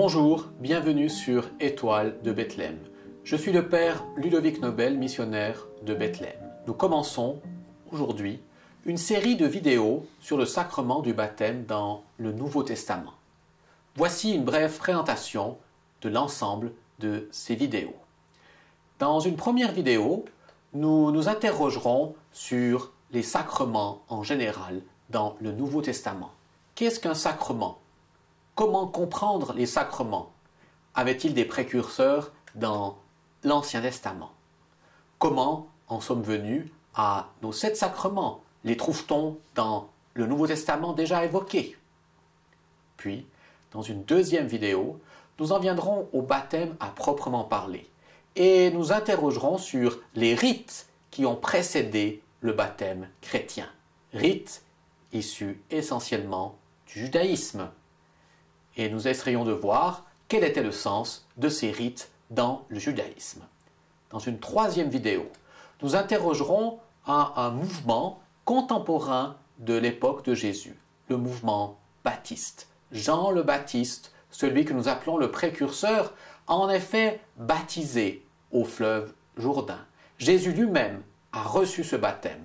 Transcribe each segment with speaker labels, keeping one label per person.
Speaker 1: Bonjour, bienvenue sur Étoile de Bethléem. Je suis le père Ludovic Nobel, missionnaire de Bethléem. Nous commençons aujourd'hui une série de vidéos sur le sacrement du baptême dans le Nouveau Testament. Voici une brève présentation de l'ensemble de ces vidéos. Dans une première vidéo, nous nous interrogerons sur les sacrements en général dans le Nouveau Testament. Qu'est-ce qu'un sacrement ? Comment comprendre les sacrements? Avait-il des précurseurs dans l'Ancien Testament? Comment en sommes venus à nos 7 sacrements? Les trouve-t-on dans le Nouveau Testament déjà évoqués? Puis, dans une deuxième vidéo, nous en viendrons au baptême à proprement parler et nous interrogerons sur les rites qui ont précédé le baptême chrétien. Rites issus essentiellement du judaïsme. Et nous essayons de voir quel était le sens de ces rites dans le judaïsme. Dans une troisième vidéo, nous interrogerons un mouvement contemporain de l'époque de Jésus, le mouvement baptiste. Jean le Baptiste, celui que nous appelons le précurseur, a en effet baptisé au fleuve Jourdain. Jésus lui-même a reçu ce baptême.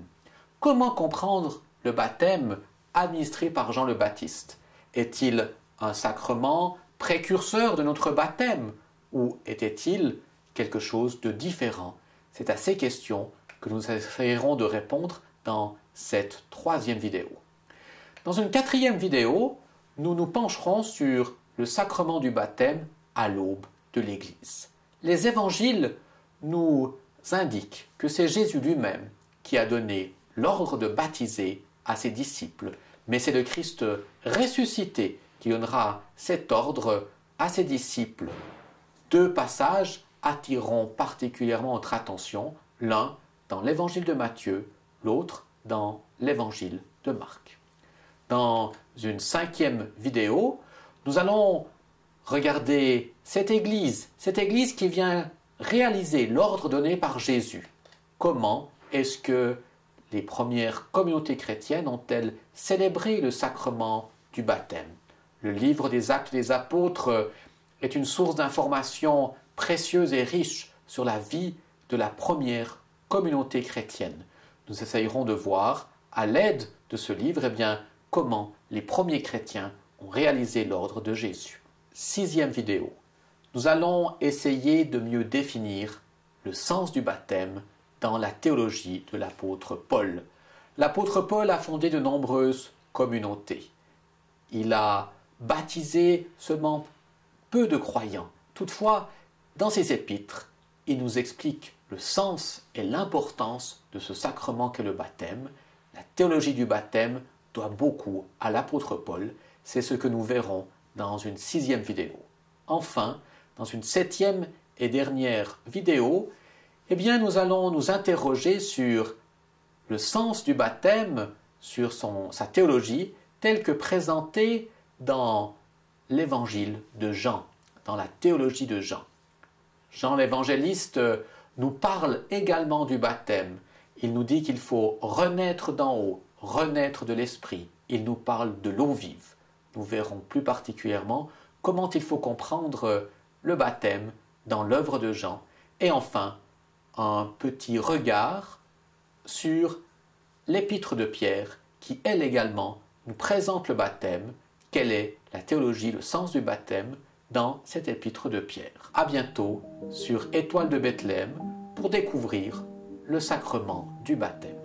Speaker 1: Comment comprendre le baptême administré par Jean le Baptiste? Est-il un sacrement précurseur de notre baptême ou était-il quelque chose de différent? C'est à ces questions que nous essayerons de répondre dans cette troisième vidéo. Dans une quatrième vidéo, nous nous pencherons sur le sacrement du baptême à l'aube de l'Église. Les évangiles nous indiquent que c'est Jésus lui-même qui a donné l'ordre de baptiser à ses disciples, mais c'est le Christ ressuscité qui donnera cet ordre à ses disciples. 2 passages attireront particulièrement notre attention, l'un dans l'évangile de Matthieu, l'autre dans l'évangile de Marc. Dans une 5e vidéo, nous allons regarder cette église qui vient réaliser l'ordre donné par Jésus. Comment est-ce que les premières communautés chrétiennes ont-elles célébré le sacrement du baptême? Le livre des Actes des Apôtres est une source d'informations précieuse et riche sur la vie de la première communauté chrétienne. Nous essayerons de voir, à l'aide de ce livre, comment les premiers chrétiens ont réalisé l'ordre de Jésus. 6e vidéo. Nous allons essayer de mieux définir le sens du baptême dans la théologie de l'apôtre Paul. L'apôtre Paul a fondé de nombreuses communautés. Il a baptisé seulement peu de croyants. Toutefois, dans ses épîtres, il nous explique le sens et l'importance de ce sacrement qu'est le baptême. La théologie du baptême doit beaucoup à l'apôtre Paul. C'est ce que nous verrons dans une 6e vidéo. Enfin, dans une 7e et dernière vidéo, nous allons nous interroger sur le sens du baptême, sur sa théologie, telle que présentée dans l'évangile de Jean, dans la théologie de Jean. Jean l'évangéliste nous parle également du baptême. Il nous dit qu'il faut renaître d'en haut, renaître de l'esprit. Il nous parle de l'eau vive. Nous verrons plus particulièrement comment il faut comprendre le baptême dans l'œuvre de Jean. Et enfin, un petit regard sur l'épître de Pierre qui, elle également, nous présente le baptême. Quelle est la théologie, le sens du baptême dans cette épître de Pierre? À bientôt sur Étoile de Bethléem pour découvrir le sacrement du baptême.